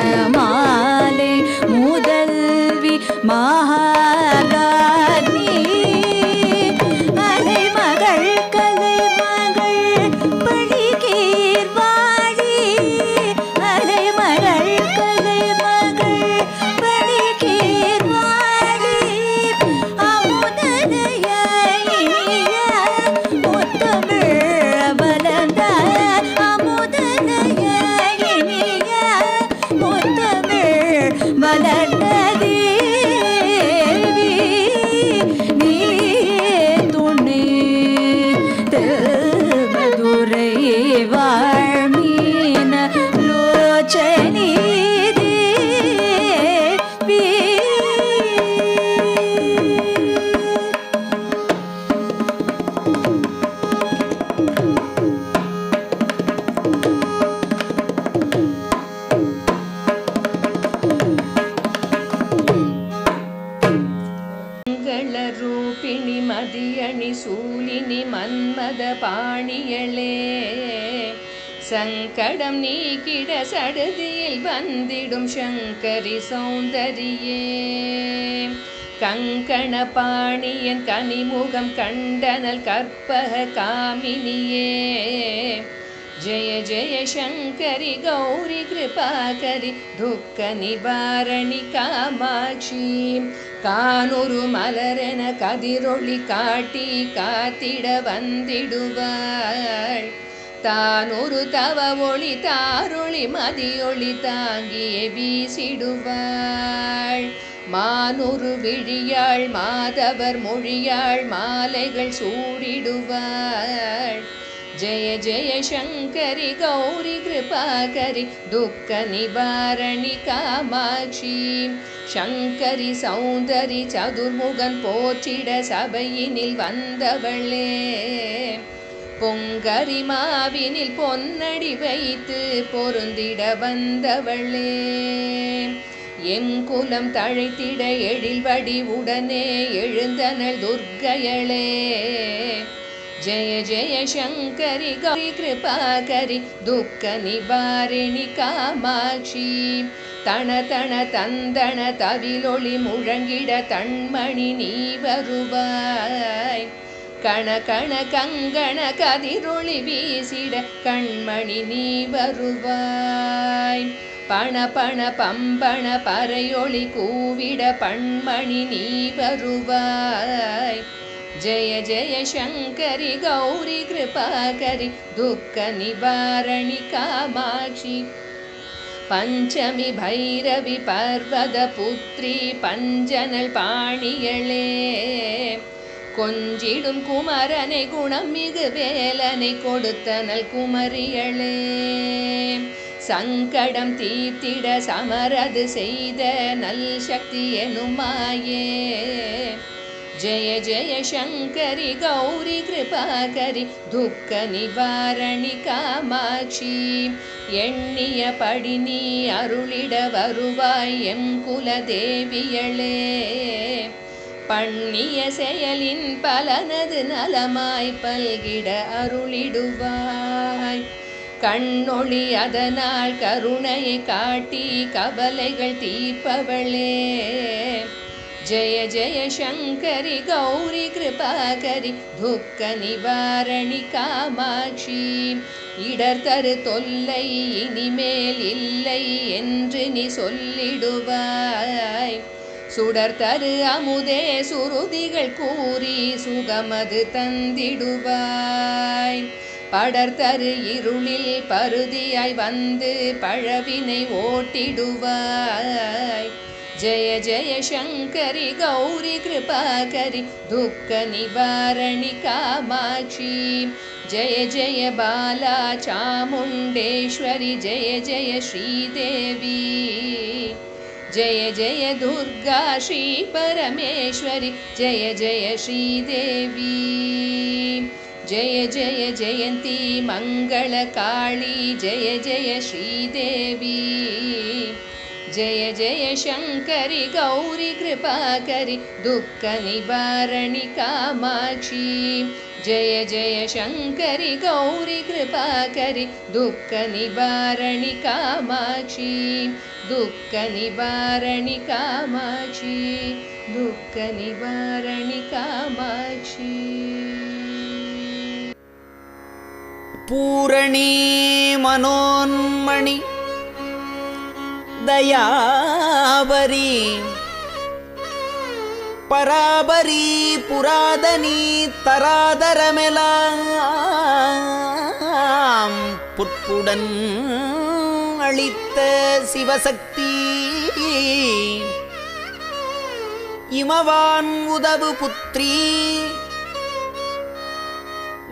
காஞ்சனமாலை முதல்வி மகாராணி அலைமகள் கலைமகள் பழிகீர்வாழி அலைமகள் கலைமகள் பழிகீர்வாழி அமுதனைய இனிய முத்தமிழ் வளர்ந்த அமுதனைய இனிய முத்தமிழ் வளர்ந்த தேவி நீ துணை மதுரை வாழ்மீன லோச்சனி தேவி ரூபிணி மதியணி சூலினி மன்மத பாணியளே சங்கடம் நீக்கிட சடுதியில் வந்திடும் சங்கரி சௌந்தரியே கங்கண பாணியன் கனிமுகம் கண்டனல் கற்பக காமினியே ஜய ஜய சங்கரி கௌரி கிருபாகரி துக்க நிவாரணி காமாட்சி கானூரு மலரென கதிரொளி காட்டி காத்திட வந்திடுவாள் தானொரு தவ ஒளி தாரொளி மதியொளி தாங்கியே வீசிடுவாள் மானொரு விழியாள் மாதவர் மொழியாள் மாலைகள் சூடிடுவாள் ஜய ஜய சங்கரி கௌரி கிருபாகரி துக்க நிவாரணி காமாட்சி சங்கரி சௌந்தரி சதுர்முகன் போற்றிட சபையினில் வந்தவளே பொங்கரி மாவினில் பொன்னடி வைத்து பொருந்திட வந்தவளே எம் குலம் தழைத்திட எழில் வடி உடனே எழுந்தனள் துர்க்கையளே ஜய ஜய சங்கரி கௌரி கிருபாகரி துக்க நிவாரணி காமாட்சி தன தன தந்தன தவிலொளி முழங்கிட தன்மணி நீ வருவாய் கண கண கங்கண கதிரொளி வீசிட கண்மணி நீ வருவாய் பண பண பம்பண பறையொளி கூவிட பண்மணி நீ வருவாய் ஜய ஜய சங்கரி கௌரி கிருபாகரி துக்க நிவாரணி காமாட்சி பஞ்சமி பைரவி பர்வத புத்ரி பஞ்சனல் பாணியளே கொஞ்சிடும் குமரனை குணம் மிகு வேலனை கொடுத்தனல் குமரியளே சங்கடம் தீர்த்திட சமரது செய்த நல் சக்தி எனுமாயே ஜய ஜய சங்கரி கௌரி கிருபாகரி துக்க நிவாரணி காமாட்சி எண்ணிய படி நீ அருளிட வருவாய் எம் குல தேவியளே பண்ணிய செயலின் பலனது நலமாய் பல்கிட அருளிடுவாய். கண்ணொளி அதனால் கருணையை காட்டி கவலைகள் தீர்ப்பவளே. ஜெய ஜெய சங்கரி கௌரி கிருபாகரி துக்க நிவாரணி காமாட்சி. இடர் தரு தொல்லை இனிமேல் இல்லை என்று நீ சொல்லிடுவாய். சுடர் தரு அமுதே சுருதிகள் கூறி சுகமது தந்திடுவாய். படர்தரு இருளில் பருதியாய் வந்து பழவினை ஓட்டிடுவாய். ஜெய ஜெய சங்கரி கௌரி கிருபாகரி துக்க நிவாரணி காமாட்சி. ஜெய ஜெய பாலா சாமுண்டேஸ்வரி ஜெய ஜெய ஸ்ரீதேவி. ஜெய ஜெய துர்கா ஸ்ரீ பரமேஸ்வரி ஜெய ஜெய ஸ்ரீதேவி. ஜெய ஜெய ஜெயந்தி மங்கள காளி ஜெய ஜெய ஸ்ரீதேவி. ஜெய ஜெய சங்கரி கௌரி கிருபாகரி துக்க நிவாரணி காமாட்சி. ஜெய ஜெய சங்கரி கௌரி கிருபாகரி துக்க நிவாரணி காமாட்சி. துக்க நிவாரணி காமாட்சி. துக்க நிவாரணி காமாட்சி. பூரணி மனோன்மணி தயாபரி பராபரி புராதனி தராதரமெலாம் புட்புடன் அளித்த சிவசக்தி. இமவான் உதவு புத்ரி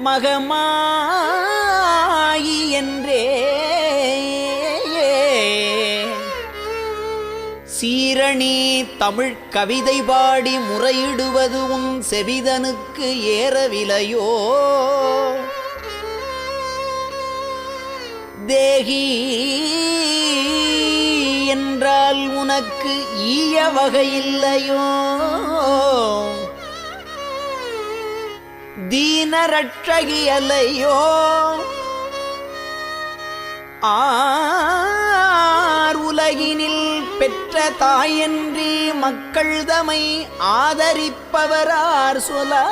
மகமாயி என்றே சீரணி தமிழ் கவிதை பாடி முறையிடுவது உன் செவிதனுக்கு ஏறவிலையோ. தேகி என்றால் உனக்கு ஈய வகையில்லையோ. தீனரட்சகி அல்லையோ. உலகினில் பெற்ற தாயன்றி மக்கள் தமை ஆதரிப்பவரார் சொலாய்.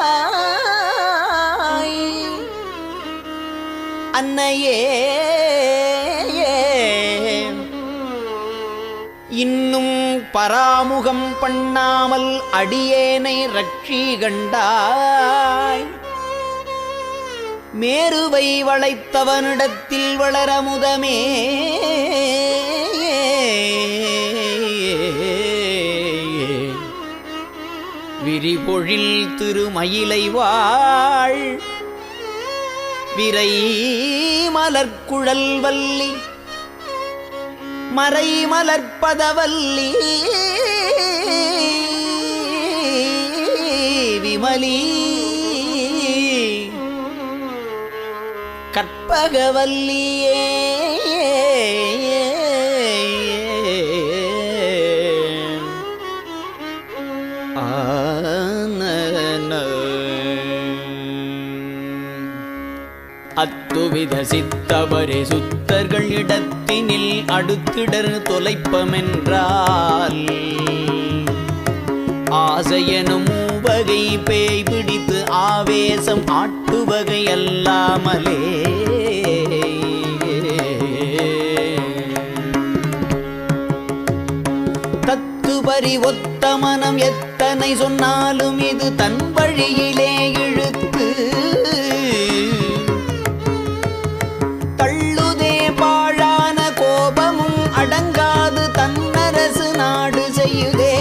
அன்னையே இன்னும் பராமுகம் பண்ணாமல் அடியேனை ரட்சி கண்டாய். மேருவை வளைத்தவனிடத்தில் வளரமுதமே. விரிபொழில் திருமயிலை வாழ் விரை மலர்குழல் வல்லி மறை மலர்ப்பதவல்லி விமலி கற்பகவல்லியே. அத்துவித சித்தவரே சுத்தர்கள் இடத்தினில் அடுத்திடர் தொலைப்பமென்றால் ஆசையனும் வகை பேய் பிடித்து ஆவேசம் ஆட்டுவகை அல்லாமலே. தத்துபரி ஒத்த மனம் எத்தனை சொன்னாலும் இது தன் வழியிலே இழுத்து தள்ளுதே. பாழான கோபமும் அடங்காது தன்னரசு நாடு செய்யுதே.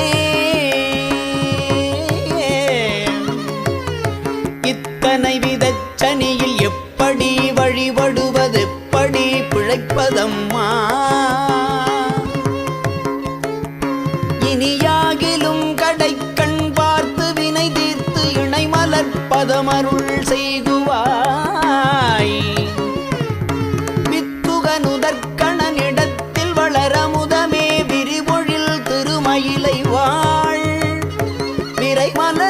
இத்தனை விதச்சனியில் எப்படி வழிபடுவது எப்படி பிழைப்பதம்மா. இனியாகிலும் கடைக்கண் பார்த்து வினை தீர்த்து இணை மலர்ப்பதமருள் செய்குவாய். வித்துகனுதற்கணனிடத்தில் வளரமுதமே விரிபொழில் திருமயிலை வாழ் விரை மலர்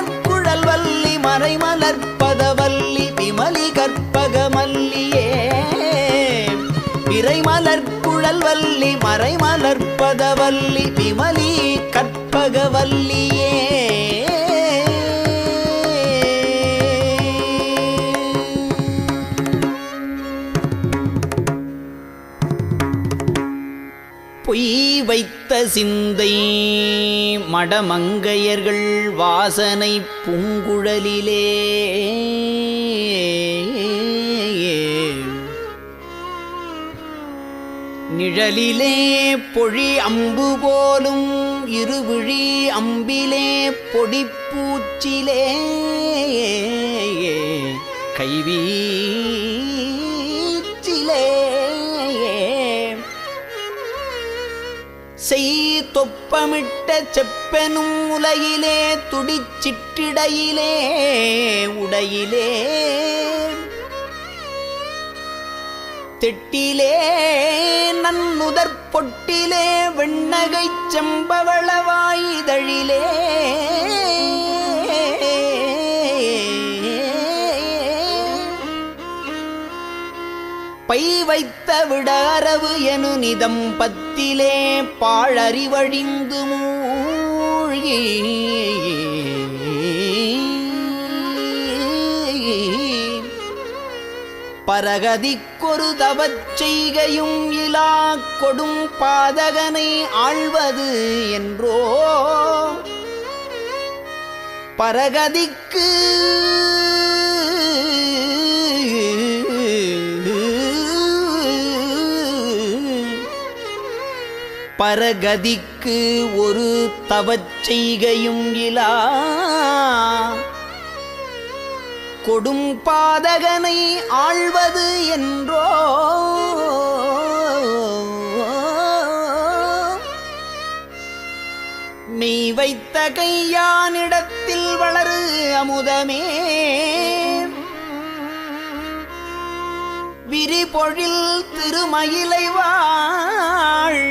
மலர்க்குழல் வல்லி மறைமலர்ப்பதவல்லி விமலி கற்பகவல்லியே பொய் வைத்த சிந்தை மடமங்கையர்கள் வாசனை பூங்குழலிலே நிழலிலே பொழி அம்பு போலும் இருவிழி அம்பிலே பொடிப்பூச்சிலே கைவீச்சிலே செய் தொப்பமிட்ட செப்பெனும் உலையிலே துடிச்சிட்டிடையிலே உடையிலே திட்டிலே நன்னுதற் பொட்டிலே வெண்ணகைச் செம்பவளவாயிதழிலே பை வைத்த விடரவு எனு நிதம் பத்திலே பாழறிவழிந்து மூழ்கி பரகதிக்கொரு தவச் செய்கையும் இலா கொடும் பாதகனை ஆழ்வது என்றோ பரகதிக்கு பரகதிக்கு ஒரு தவச் செய்கையும் இலா கொடும் பாதகனை ஆழ்வது என்றோ மெய் வைத்த கையானிடத்தில் வளரு அமுதமே விரிபொழில் திருமயிலை வாழ்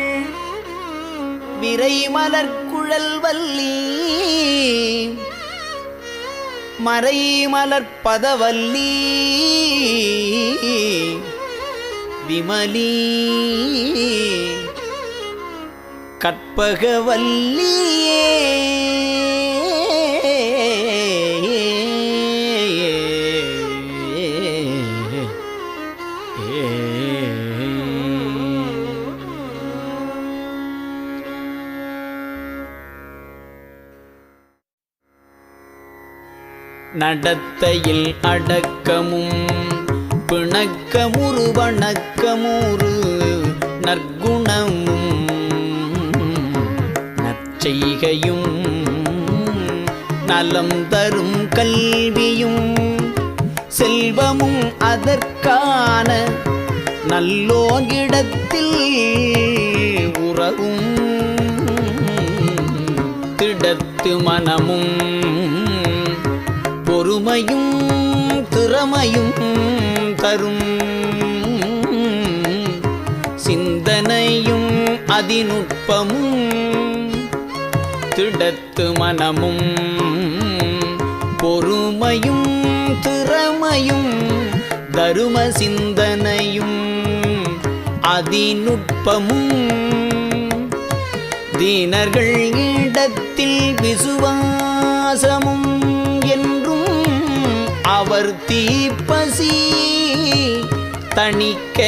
விரை மலர்க்குழல் வல்லி மறை மலர்ப்பதவல்லி விமலி கற்பகவல்லியே நடத்தையில் அடக்கமும் பிணக்கமுறு வணக்கமுறு நற்குணமும் நற்செய்கையும் நலம் தரும் கல்வியும் செல்வமும் அதற்கான நல்லோரிடத்தில் உறவும் திடத்து மனமும் பொறுமையும் திறமையும் தரும் சிந்தனையும் அதிநுட்பமும் திடத்து மனமும் பொறுமையும் திறமையும் தரும சிந்தனையும் அதிநுட்பமும் தீனர்கள் இடத்தில் விசுவாசமும் என்றும் அவர் தீப்பசி தணிக்க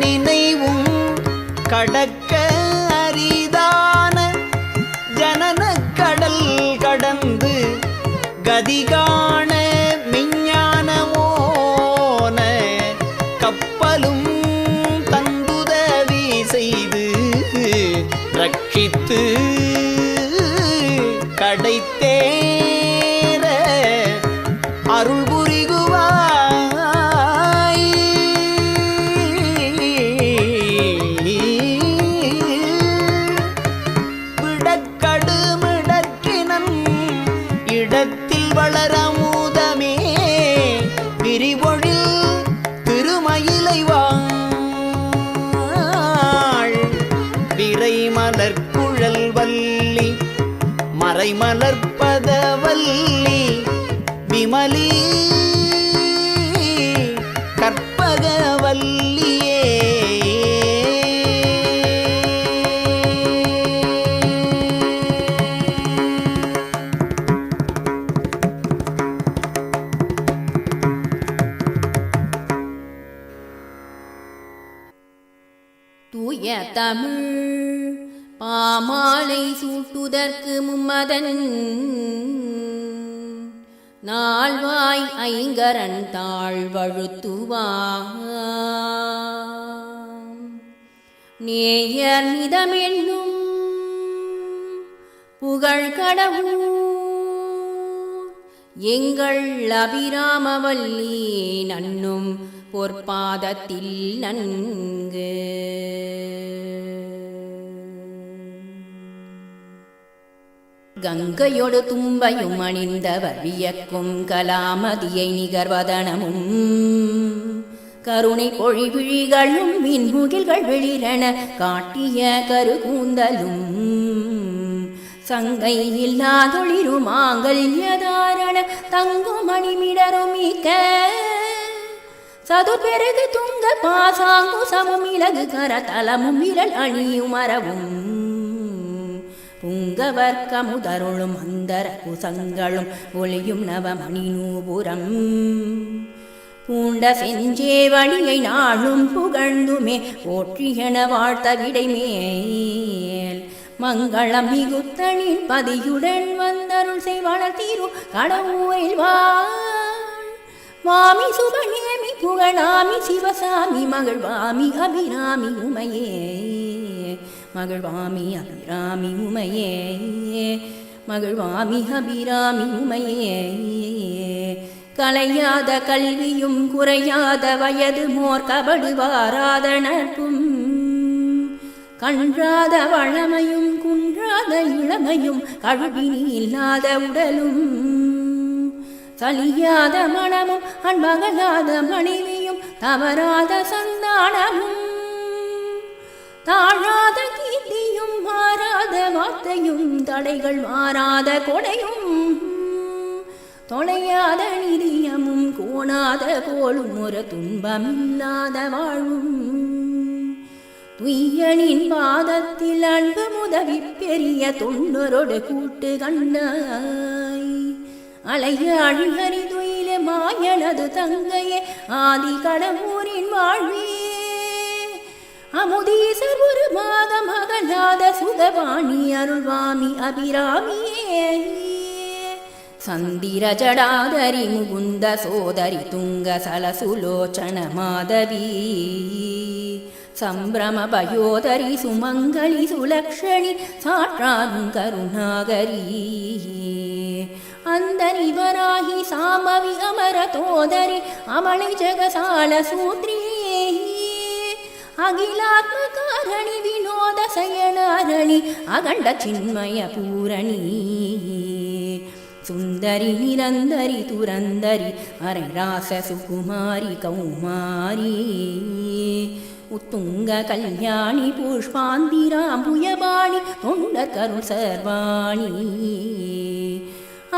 நினைவும் கடக்க அரிதான ஜனனக் கடல் கடந்து கதிகாண மெஞ்ஞானமோன கப்பலும் தந்துதவி செய்து ரட்சித்து கடைத்தேர அருள் புரிகுவாய் விடக்கடுமிடக்கினம் இடத்தில் வளரமுதமே விரிபொழில் திருமயிலை வாழ் விரை மலர்க்குழல் வல்லி மறைமலர்ப்பதவல்லி விமலி கற்பகவல்லியே தமிழ் பாமாலை சூட்டுதற்கு மும்மதன் நால்வாய் ஐங்கரன் தாழ்வழுத்துவான் நேயர் நிதமென்னும் புகழ் கடவுள் எங்கள் அபிராமவல்லி நன்னும் பொற்பாதத்தில் நன்கு கங்கையொடு தும்பையும் அணிந்தவர் வியக்கும் கலாமதியை நிகர்வதனமும் கருணை பொழிவிழிகளும் மின்முகில்கள் வெளிரென காட்டிய கருகூந்தலும் சங்கை இல்லாதொளிரும் மாங்கல்யதாரண தங்கும் மணிமிடரும் மிக்க சதுர்பெருகு துங்க பாசாங்கு சமும் இலகு கரதலமும் விரல் அணியும் மரவும் புங்கவர்க்க முதருளும் அந்தர குசங்களும் ஒளியும் நவமணி நூபுரம் பூண்ட செஞ்சேவடியை நாளும் புகழ்ந்துமே போற்றியன வாழ்த்த விடைமேல் மங்களம் மிகுத்தனின் பதியுடன் வந்தருள் செய்வாளர் தீரு கடவுளில் வாமி சுபநேமி புகழாமி சிவசாமி மகிழ்வாமி அபிராமி உமையே மகிழ்வாமி அபிராமி உமையே மகிழ்வாமி அபிராமி உமையே கலையாத கல்வியும் குறையாத வயது மோர் கபடு வாராத நட்பும் கன்றாத வளமையும் குன்றாத இளமையும் கழுவினி இல்லாத உடலும் சலியாத மனமும் அன்பகலாத மனைவியும் தவறாத சந்தானமும் தாழாத கீர்த்தியும் மாறாத வார்த்தையும் தடைகள் மாறாத கொடையும் தொலையாத நிதியமும் கோணாத கோளும் ஒரு துன்பமில்லாத வாழும் துய்யனின் பாதத்தில் அன்பு முதவி பெரிய தொண்டரோடு கூட்டு கண்ணாய் அலையாழி ஹரிதுயில மாயனது தங்கையே ஆதி கடவுரின் வாழ்வே அமுதீசர் ஒரு மாதம் அகலாத சுதவாணி அருள்வாமி அபிராமியே சந்திர ஜடாதரி முகுந்த சோதரி துங்க சலசுலோச்சன மாதவி சம்பிரம பயோதரி சுமங்கலி சுலக்ஷணி சாற்றாரும் கருணாகரி அந்தரி வராகி சாமவி அமர தோதரி அமளை ஜகசால சூத்ரியே அகிலாத்மகாரணி வினோத சயனாரணி அகண்ட சின்மய பூரணி சுந்தரி நிரந்தரி துரந்தரி அரைராச சுகுமாரி கௌமாரி உத்துங்க கல்யாணி புஷ்பாந்திராம்புயபாணி தொண்டர் கருள் சர்வாணி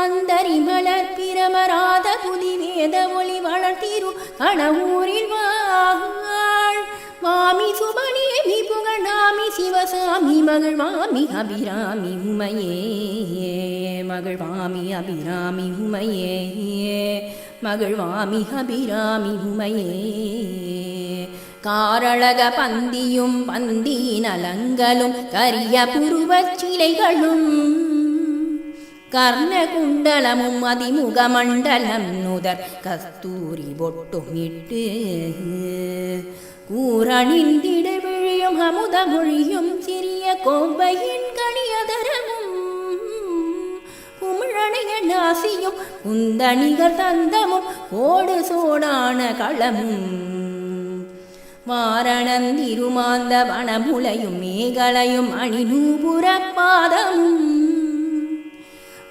அந்தரி மலர் பிரமராத புதி வேத ஒளி வளர்த்திரு கடவுரில் வாழ் வாமி சுபநேமி புகழாமி சிவசாமி மகிழ்வாமி அபிராமி உமையே மகிழ்வாமி அபிராமி உமையே மகிழ்வாமி அபிராமி உமையே காரழக பந்தியும் பந்தி நலங்களும் கரிய புருவச் சிலைகளும் கர்ண குண்டலமும் அதிமுக மண்டலம் நுதர் கஸ்தூரி பொட்டுமிட்டு கூரணிந்திடு விழியும் அமுத மொழியும் சிறிய கோவையின் கணியதரமும் குமிழனைய நாசியும் குந்தணிகர் தந்தமும் கோடு சோடான களமும் வாரணந்திருமாந்த வனமுலையும் மேகலையும் அணிநூபுர பாதமும்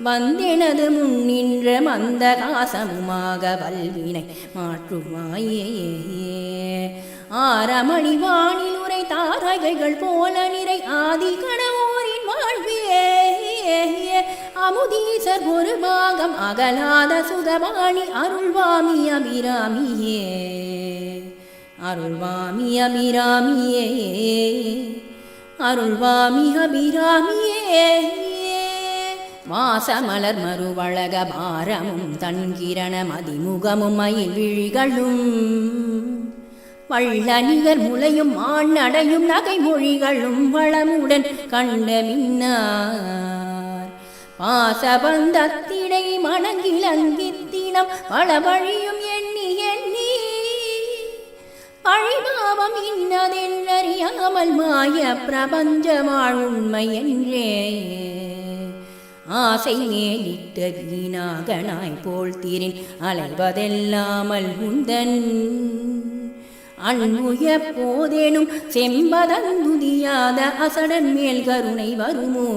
வந்தெனது முன்னின்ற மந்த காசமுமாக வல்வினை மாற்றுவாயே ஆரமணி வானில் உரை தாரகைகள் போல நிறை ஆதி கணவோரின் வாழ்வே அமுதீசர் ஒரு பாகம் அகலாத சுகவாணி அருள்வாமி அபிராமியே அருள்வாமி அபிராமியே அருள்வாமி அபிராமியே வாசமலர் மறுவழக பாரமும் தன்கிரண மதிமுகமும் மயில் விழிகளும் வள்ளநிகர் முளையும் ஆணடையும் நகை மொழிகளும் வளமுடன் கண்ட மின்னார் பாசபந்தத்திடை மணங்கிலங்கித்தினம் வளவழியும் எண்ணி எண்ணி அழிபாவம் இன்னதென்றறியாமல் மாய பிரபஞ்ச வாழ்வுண்மை என்றே ஆசை மேலிட்ட வீணாகனாய் போல் தீரின் அலைவதெல்லாமல் உந்தன் அன்புய போதேனும் செம்பதந்துதியாத அசடன் மேல் கருணை வருமோ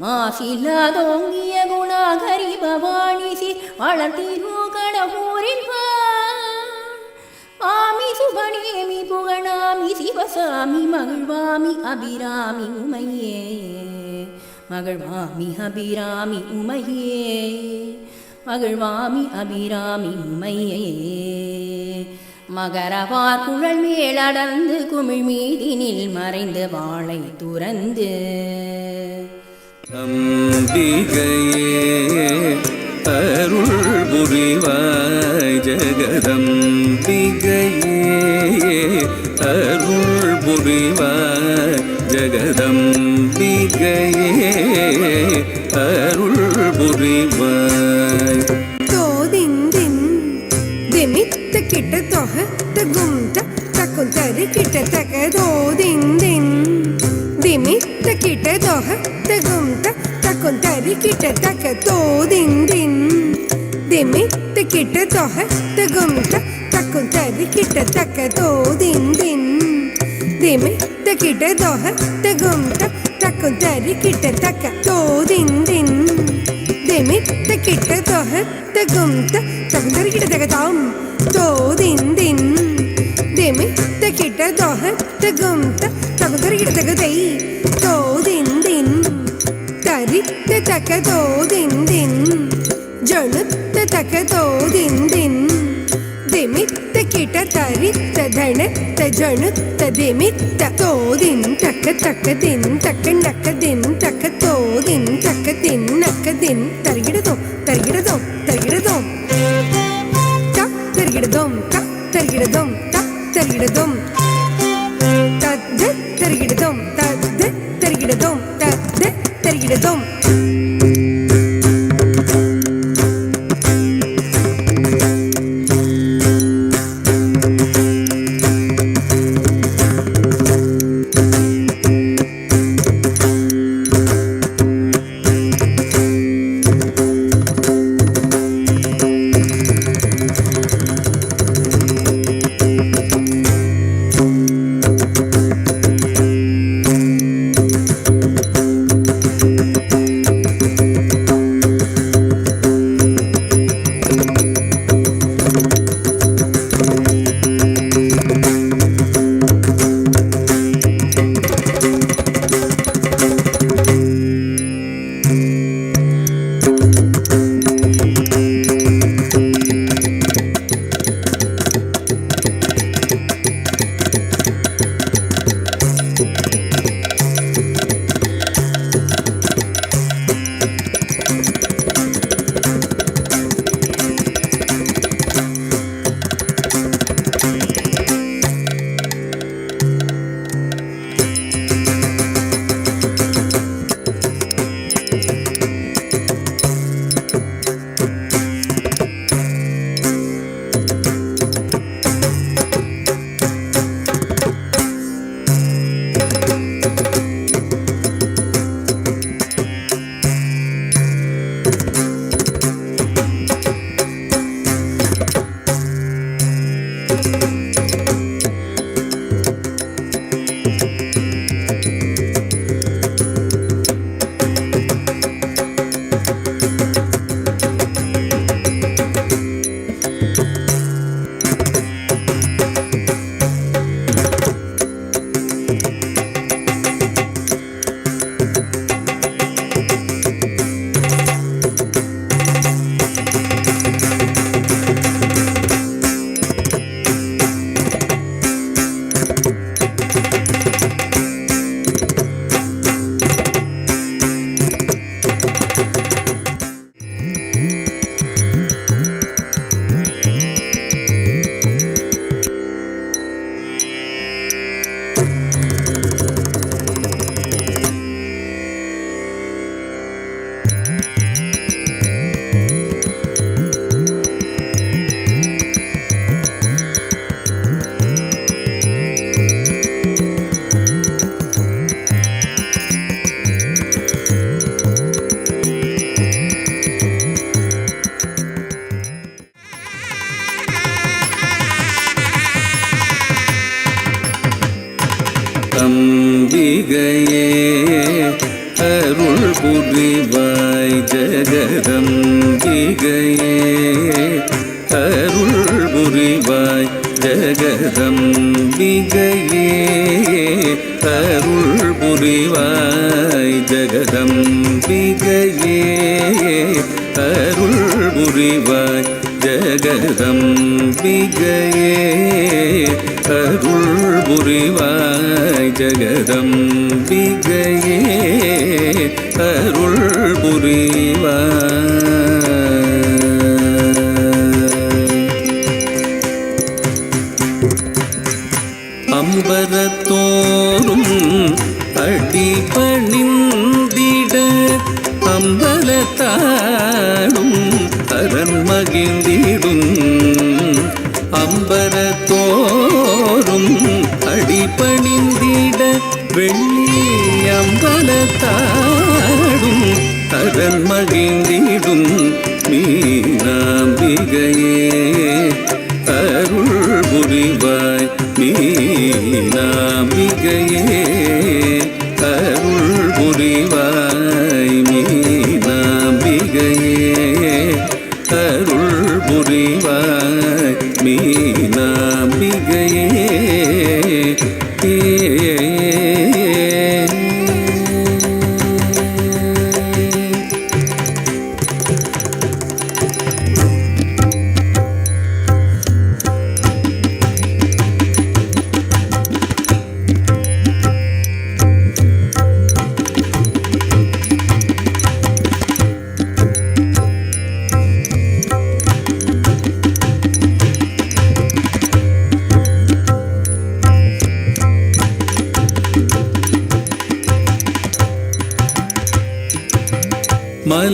மாசில்லாதோங்கிய குணாகரி பவானிசி வளர்த்தீர்கணபூரில் ஆமி சுபநேமி புகழாமி சிவசாமி மகிழ்வாமி அபிராமி உமையே மகிழ்வாமி அபிராமி உமையே மகிழ்வாமி அபிராமி உமையே மகரவார் குழல் மேலடர்ந்து குமிழ் மீதினில் மறைந்து வாளை துறந்து அம்பிகையே அருள் புரிவாய் ஜெகதம்பிகையே அருள் புரிவாய் ஜெகதம்பிகையே அருள் புரிவாய் தோதிந்தின் திமித்த கிட்ட தொக தகுந்த தக்கும் தரு கிட்ட தக தோதிந்தின் திமித்த கிட்ட தொக தகுந்த தக்கும் தரு கிட்ட தக தோதிந்தின் திமித்த கிட்ட தொக தகுந்த தக்கும் தரு கிட்ட தக்க தோதிந்தின் திமித்த கிட்ட தொக தகுந்த தக்கும் தரு கிட்ட தக்க தோதிந்தின் திமித்த கிட்ட தொக தகுந்த தக்கும் தரு கிட்ட தக தாம் தோதிந்தின் திமித்த கிட்ட தொக தகுந்த தக்கும் தரு கிட்ட தக தை தோதிந்தின் தரித்த தக்க தோதிந்தின் ஜனுத்த தக்க தோதிந்தின் திமித்த கிட்ட தரித்த தனத்த ஜனுத்த திமித்த தோதின் தக்க தக்க தின் தக்க நக்க தின் தக்க தோதின் தக்க தின் நக்க தின் தருகிடதோ தருகிடதோ தருகிடதோ தருகிடதோம் தருகிடதோம் தருகிடதோம் தத்து தருகிடதோம் தத்து தருகிடதோம் தத்து தருகிடதோம் அம்பிகையே அருள் புரிவாய் ஜெகதம்பிகையே அருள் புரிவாய் ஜெகதம்பிகையே அருள் புரிவாய் ஜெகதம்பிகையே அருள் புரிவாய் ஜெகதம்பிகையே அருள் புரிவாய் ஜெகதம்பிகையே அருள் புரிவாய். அம்பரத்தோறும் அடிபணிந்திட அம்பலத்தாடும் அரண் மகிழ்ந்திடும் அம்பரத்தோறும் அடிபணிந்திட வெள்ளி அம்பலத்தாடும் அரண் மகிழ்ந்திடும் மீனாம்பிகையே அருள் புரிவாய் மீனாம்பிகையே அருள் புரிவாய் மீனாம்பிகையே அருள் புரிவாய் மீனாம்பிகையே.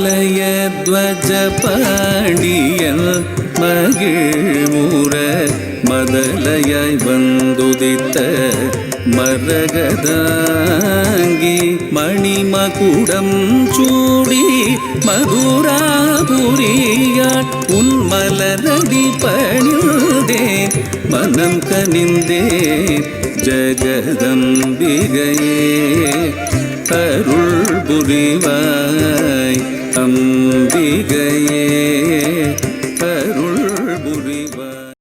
மலையத்வஜ பாண்டியல் மகிழ்முற மதலையாய் வந்துதித்த மரகதாங்கி மணிமகுடம் சூடி மதுராபுரியாள் உன் மலரடி பணிந்தேன் மனம் கனிந்தேன் ஜெகதம்பிகையே அருள் புரிவாய் அம்பிகையே